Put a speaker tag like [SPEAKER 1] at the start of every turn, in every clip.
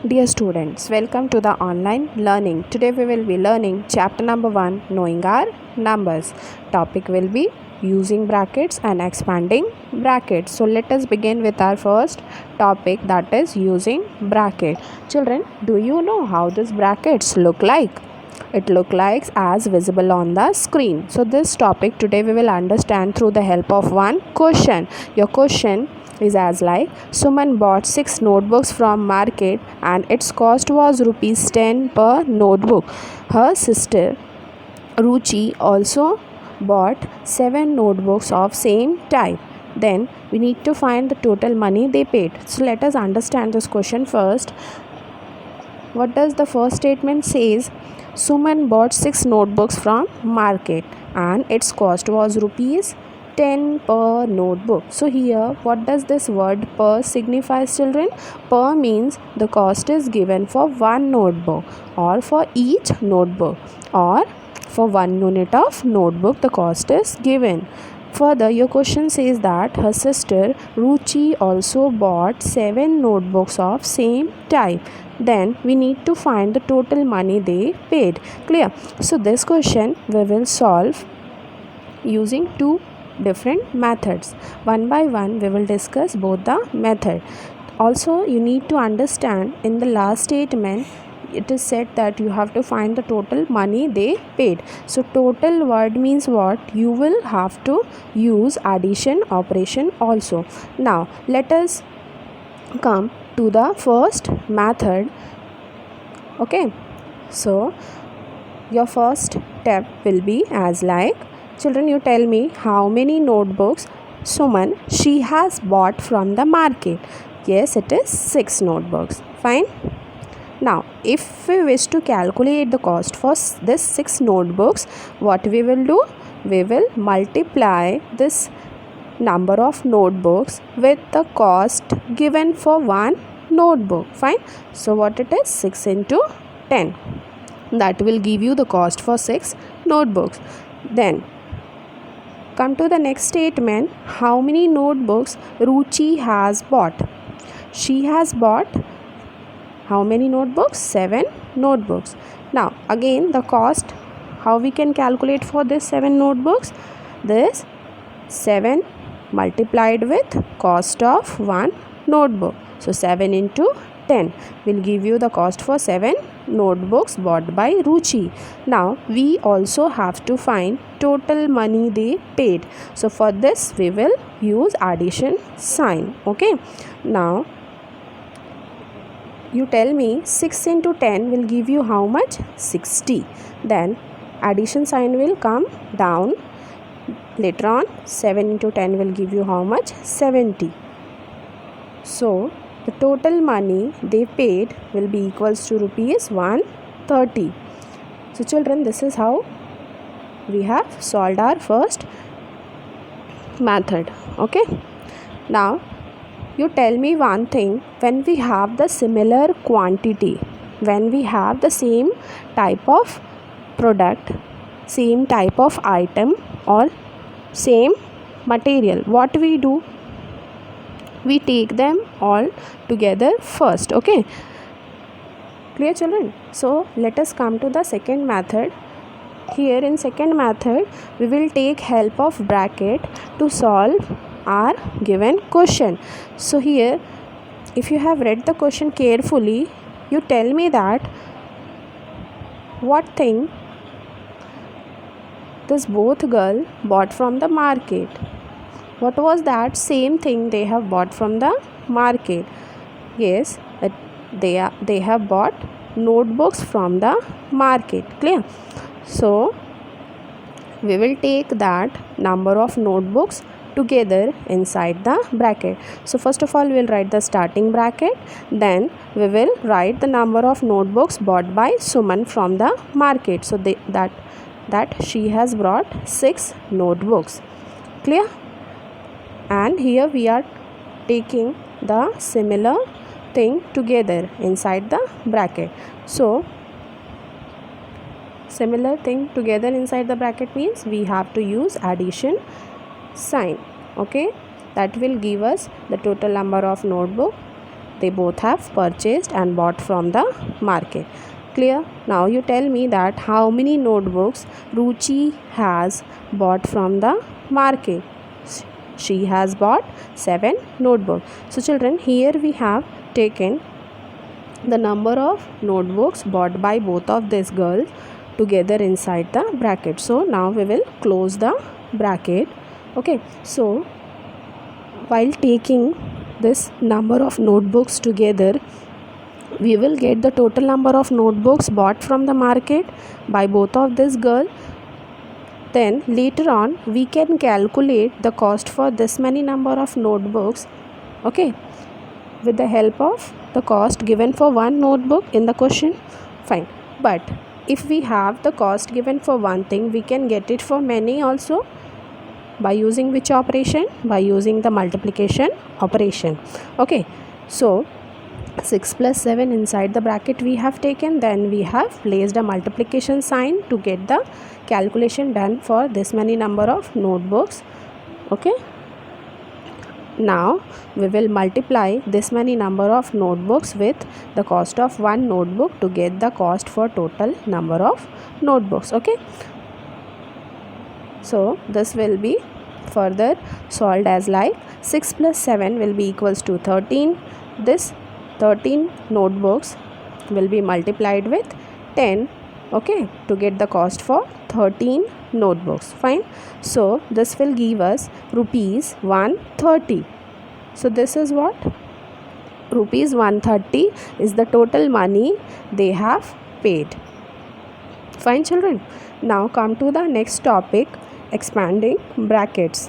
[SPEAKER 1] Dear students, welcome to the online learning. Today we will be learning chapter number 1, knowing our numbers. Topic will be using brackets and expanding brackets. So let us begin with our first topic, that is using bracket. Children, do you know how these brackets look like? It look like as visible on the screen. So this topic today we will understand through the help of one question. Your question is as like, Suman bought 6 notebooks from market and its cost was rupees 10 per notebook. Her sister Ruchi also bought 7 notebooks of same type. Then we need to find the total money they paid. So let us understand this question first. What does the first statement says? Suman bought 6 notebooks from market and its cost was rupees 10 per notebook. So here what does this word per signify, children? Per means the cost is given for one notebook or for each notebook, or for 1 unit of notebook the cost is given. Further, your question says that her sister Ruchi also bought 7 notebooks of same type. Then we need to find the total money they paid. Clear? So this question we will solve using two different methods. One by one we will discuss both the method. Also you need to understand, in the last statement it is said that you have to find the total money they paid. So total word means what? You will have to use addition operation also. Now let us come to the first method. Okay, so your first step will be as like, children, you tell me how many notebooks Suman she has bought from the market. Yes, it is 6 notebooks. Fine. Now if we wish to calculate the cost for this 6 notebooks, what we will do? We will multiply this number of notebooks with the cost given for one notebook. Fine. So what it is? 6 into 10. That will give you the cost for 6 notebooks. Then come to the next statement. How many notebooks Ruchi has bought? She has bought how many notebooks? 7 notebooks. Now again the cost, how we can calculate for this 7 notebooks? This 7 multiplied with cost of one notebook. So 7 into 10 will give you the cost for 7 notebooks bought by Ruchi. Now we also have to find total money they paid. So for this we will use addition sign. Okay. Now you tell me 6 into 10 will give you how much? 60. Then addition sign will come down. Later on 7 into 10 will give you how much? 70. So the total money they paid will be equals to rupees 130. So children, this is how we have solved our first method. Okay. Now you tell me one thing, when we have the similar quantity, when we have the same type of product, same type of item or same material, what we do? We take them all together first. Okay. Clear, children? So let us come to the second method. Here in second method we will take help of bracket to solve our given question. So here, if you have read the question carefully, you tell me that what thing this both girl bought from the market. What was that same thing they have bought from the market? Yes, they have bought notebooks from the market. Clear? So we will take that number of notebooks together inside the bracket. So first of all we will write the starting bracket, then we will write the number of notebooks bought by Suman from the market. So that she has brought 6 notebooks. Clear? And here we are taking the similar thing together inside the bracket. So similar thing together inside the bracket means we have to use addition sign. Okay, that will give us the total number of notebook they both have purchased and bought from the market. Clear? Now you tell me that how many notebooks Ruchi has bought from the market. She has bought 7 notebooks. So children, here we have taken the number of notebooks bought by both of these girls together inside the bracket. So now we will close the bracket. Okay, so while taking this number of notebooks together, we will get the total number of notebooks bought from the market by both of these girls. Then later on we can calculate the cost for this many number of notebooks, okay, with the help of the cost given for one notebook in the question. Fine. But if we have the cost given for one thing, we can get it for many also. By using which operation? By using the multiplication operation. Okay, so 6 plus 7 inside the bracket we have taken, then we have placed a multiplication sign to get the calculation done for this many number of notebooks. Okay, now we will multiply this many number of notebooks with the cost of one notebook to get the cost for total number of notebooks. Okay, so this will be further solved as like 6 plus 7 will be equals to 13. This 13 notebooks will be multiplied with 10, okay, to get the cost for 13 notebooks. Fine. So this will give us rupees 130. So this is what? Rupees 130 is the total money they have paid. Fine children. Now come to the next topic, expanding brackets.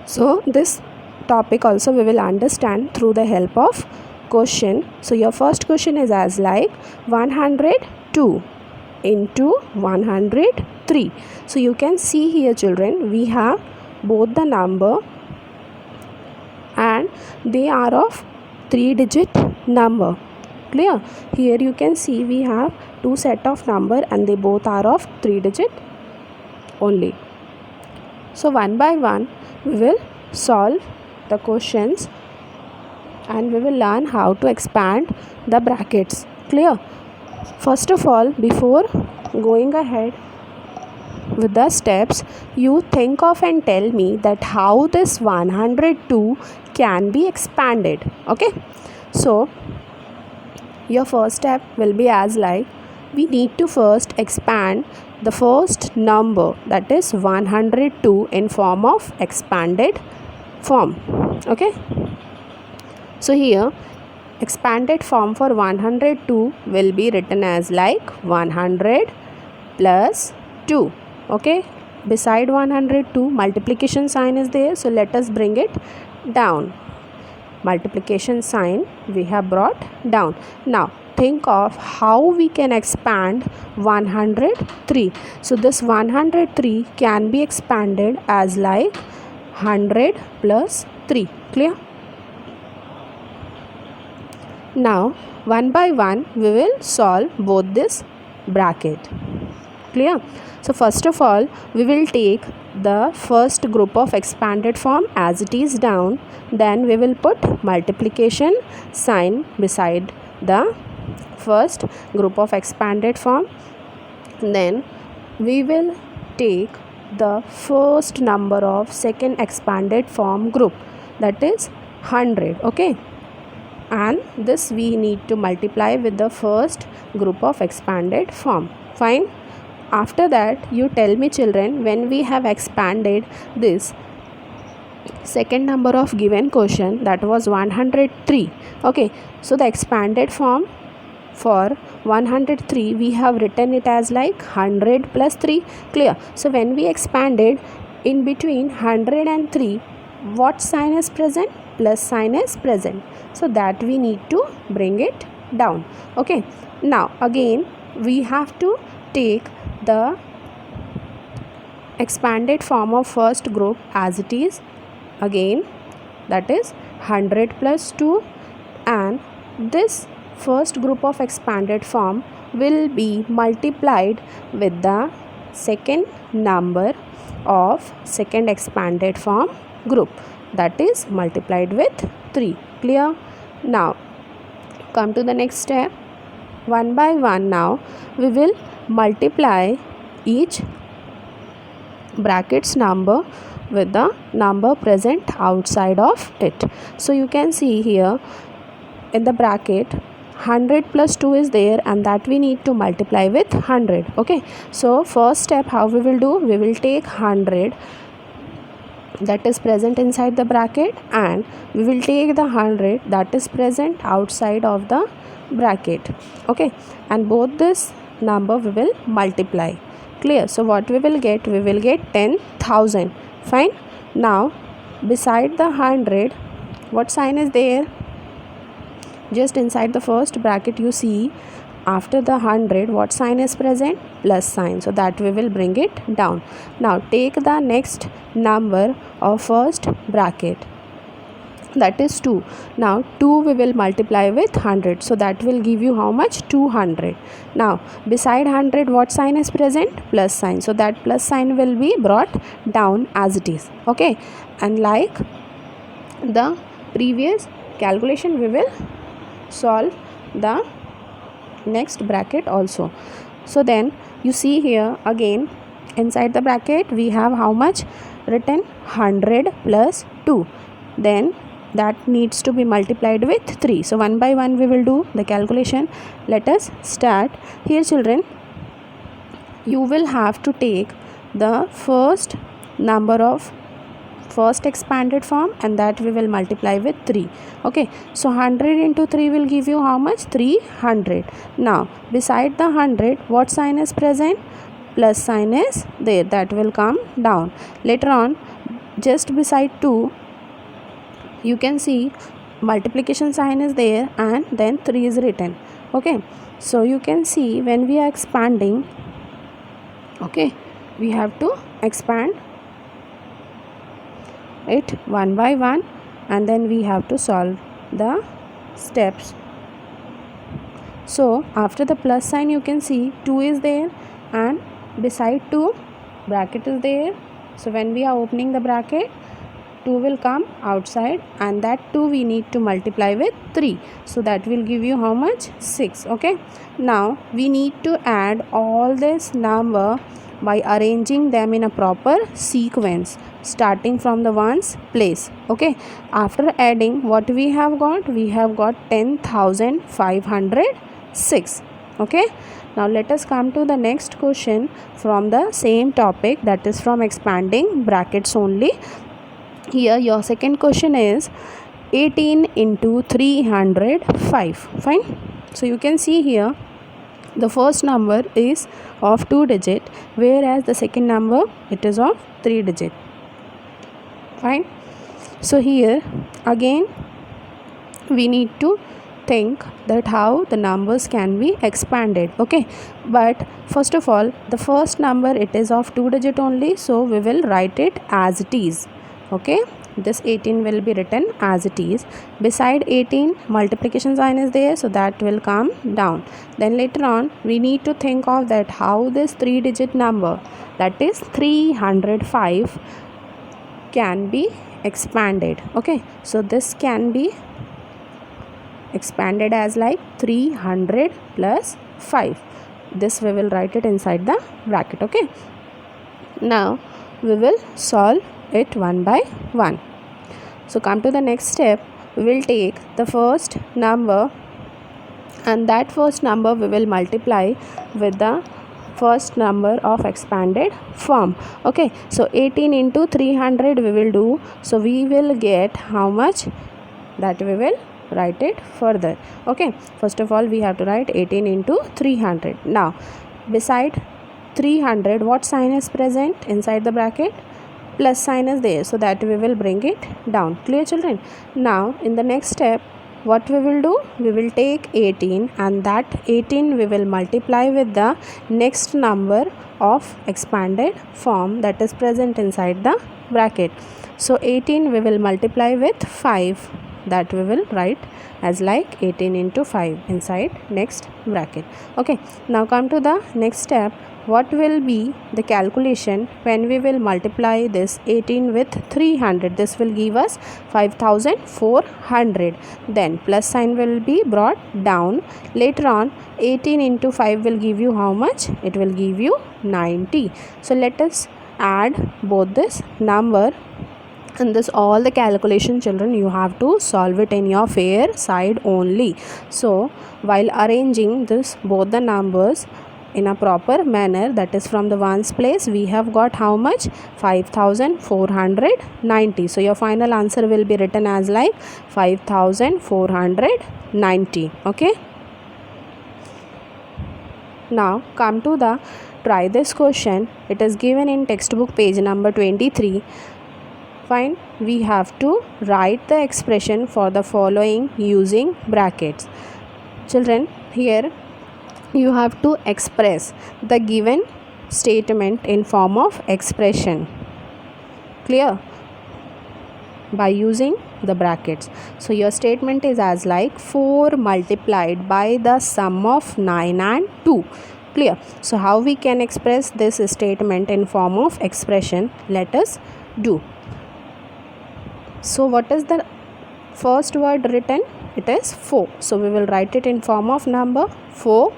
[SPEAKER 1] So this topic also we will understand through the help of question. So your first question is as like 102 into 103. So you can see here children, we have both the number and they are of 3-digit number. Clear? Here you can see we have two set of number and they both are of 3-digit only. So one by one we will solve the questions and we will learn how to expand the brackets. Clear? First of all, before going ahead with the steps, you think of and tell me that how this 102 can be expanded. Okay, so your first step will be as like, we need to first expand the first number, that is 102, in form of expanded form. Okay, so here expanded form for 102 will be written as like 100 plus 2. Okay, beside 102 multiplication sign is there, so let us bring it down. Multiplication sign we have brought down. Now think of how we can expand 103. So this 103 can be expanded as like 100 plus 3. Clear? Now one by one we will solve both this bracket. Clear? So first of all we will take the first group of expanded form as it is down, then we will put multiplication sign beside the first group of expanded form, then we will take the first number of second expanded form group, that is 100. Okay, and this we need to multiply with the first group of expanded form. Fine. After that you tell me children, when we have expanded this second number of given question, that was 103. Okay, so the expanded form for 103 we have written it as like 100 plus 3. Clear? So when we expanded, in between 100 and 3 what sign is present? Plus sign is present, so that we need to bring it down. Okay, now again we have to take the expanded form of first group as it is again, that is 100 plus 2, and this first group of expanded form will be multiplied with the second number of second expanded form group, that is multiplied with 3. Clear? Now come to the next step. One by one now we will multiply each bracket's number with the number present outside of it. So you can see here in the bracket 100 plus 2 is there, and that we need to multiply with 100. Okay, so first step how we will do, we will take 100 that is present inside the bracket, and we will take the 100 that is present outside of the bracket. Okay, and both this number we will multiply. Clear? So what we will get, we will get 10,000. Fine. Now beside the 100, what sign is there? Just inside the first bracket you see after the 100 what sign is present? Plus sign. So that we will bring it down. Now take the next number of first bracket, that is 2. Now 2 we will multiply with 100, so that will give you how much? 200. Now beside 100 what sign is present? Plus sign. So that plus sign will be brought down as it is. Okay, and like the previous calculation we will solve the next bracket also. So then you see here again inside the bracket we have how much written? 100 plus 2. Then that needs to be multiplied with 3. So one by one we will do the calculation. Let us start. Here children, you will have to take the first number of first expanded form, and that we will multiply with 3. Okay, so 100 into 3 will give you how much? 300. Now beside the 100 what sign is present? Plus sign is there, that will come down. Later on just beside 2 you can see multiplication sign is there, and then 3 is written. Okay, so you can see when we are expanding, okay, we have to expand it one by one, and then we have to solve the steps. So after the plus sign you can see 2 is there, and beside 2 bracket is there. So when we are opening the bracket, 2 will come outside, and that 2 we need to multiply with 3. So that will give you how much? 6. Okay, now we need to add all this number by arranging them in a proper sequence starting from the ones place. Okay, after adding what we have got? We have got 10,506. Okay, now let us come to the next question from the same topic, that is from expanding brackets only. Here your second question is 18 into 305. Fine. So you can see here the first number is of 2 digit, whereas the second number it is of 3 digit. Fine. So here again we need to think that how the numbers can be expanded. Okay, but first of all the first number it is of 2 digit only, so we will write it as it is. Okay, this 18 will be written as it is. Beside 18 multiplication sign is there, so that will come down. Then later on we need to think of that how this 3 digit number, that is 305, can be expanded. Okay, so this can be expanded as like 300 plus 5. This we will write it inside the bracket. Okay, now we will solve it one by one. So come to the next step. We will take the first number, and that first number we will multiply with the first number of expanded form. Okay, so 18 into 300 we will do. So we will get how much? That we will write it further. Okay, first of all we have to write 18 into 300. Now beside 300 what sign is present inside the bracket? Plus sign is there, so that we will bring it down. Clear children? Now in the next step what we will do? We will take 18, and that 18 we will multiply with the next number of expanded form that is present inside the bracket. So 18 we will multiply with 5, that we will write as like 18 into 5 inside next bracket. Okay, now come to the next step. what will be the calculation when we will multiply this 18 with 300? This will give us 5400. Then plus sign will be brought down. Later on 18 into 5 will give you how much? It will give you 90. So let us add both this number. And this all the calculation, children, you have to solve it in your fair side only. So while arranging this both the numbers in a proper manner, that is from the ones place, we have got how much? 5490. So your final answer will be written as like 5490. Okay, now come to the try this question. It is given in textbook page number 23. Fine, we have to write the expression for the following using brackets. Children, here you have to express the given statement in form of expression. Clear? By using the brackets. So your statement is as like 4 multiplied by the sum of 9 and 2. Clear? So how we can express this statement in form of expression? Let us do. So what is the first word written? It is 4. So we will write it in form of number 4.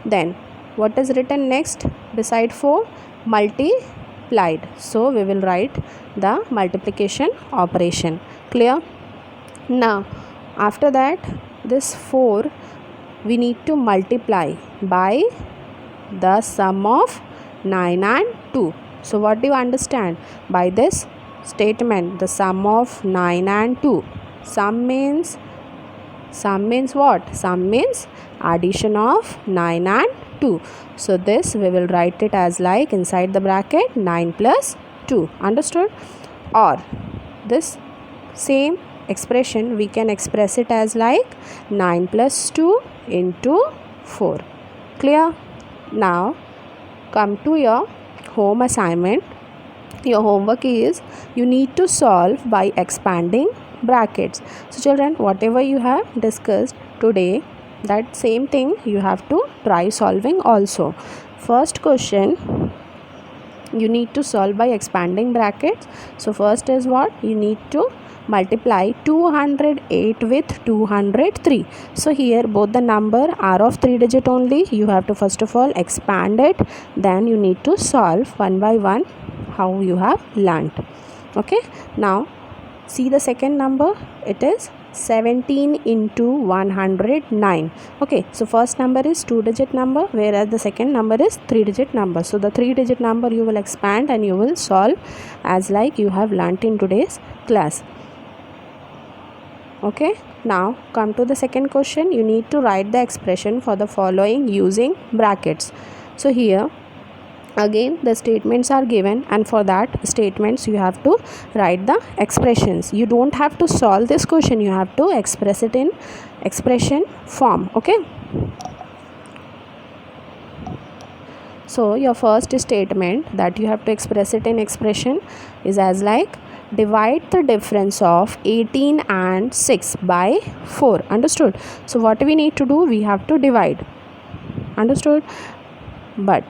[SPEAKER 1] Then what is written next beside 4? Multiplied. So we will write the multiplication operation. Clear? Now after that, this 4 we need to multiply by the sum of 9 and 2. So what do you understand by this statement? The sum of 9 and 2. Sum means what? Sum means addition of 9 and 2. So this we will write it as like inside the bracket 9 plus 2. Understood? Or this same expression we can express it as like 9 plus 2 into 4. Clear? Now come to your home assignment. Your homework is you need to solve by expanding brackets. So children, whatever you have discussed today, that same thing you have to try solving also. First question you need to solve by expanding brackets. So first is what? You need to multiply 208 with 203. So here both the number are of 3 digit only. You have to first of all expand it, then you need to solve one by one how you have learnt. Okay, now see the second number. It is 17 into 109. Okay, so first number is 2 digit number, whereas the second number is 3 digit number. So the 3 digit number you will expand and you will solve as like you have learnt in today's class. Okay, now come to the second question. You need to write the expression for the following using brackets. So here again the statements are given, and for that statements you have to write the expressions. You don't have to solve this question, you have to express it in expression form. Okay, so your first statement that you have to express it in expression is as like divide the difference of 18 and 6 by 4. Understood? So what we need to do, we have to divide. Understood? But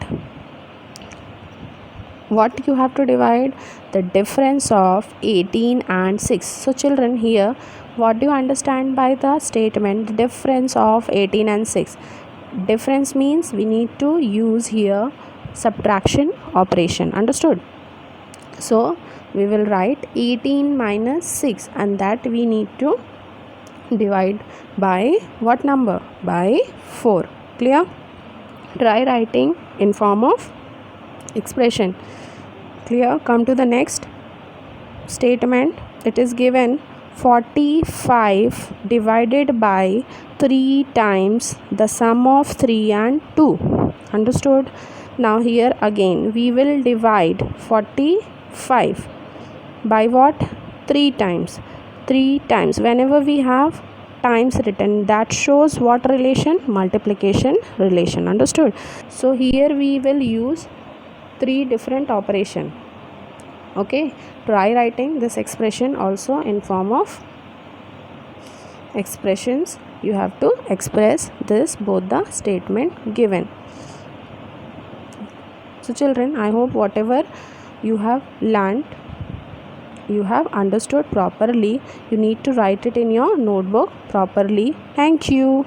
[SPEAKER 1] what you have to divide? The difference of 18 and 6. So children, here what do you understand by the statement the difference of 18 and 6? Difference means we need to use here subtraction operation. Understood? So we will write 18 minus 6, and that we need to divide by what number? By 4. Clear? Try writing in form of expression. Clear? Come to the next statement. It is given 45 divided by 3 times the sum of 3 and 2. Understood? Now here again we will divide 45 by what? 3 times. 3 times. Whenever we have times written, that shows what relation? Multiplication relation. Understood? So here we will use 3 different operation. Okay, try writing this expression also in form of expressions. You have to express this both the statement given. So children, I hope whatever you have learned, you have understood properly. You need to write it in your notebook properly. Thank you.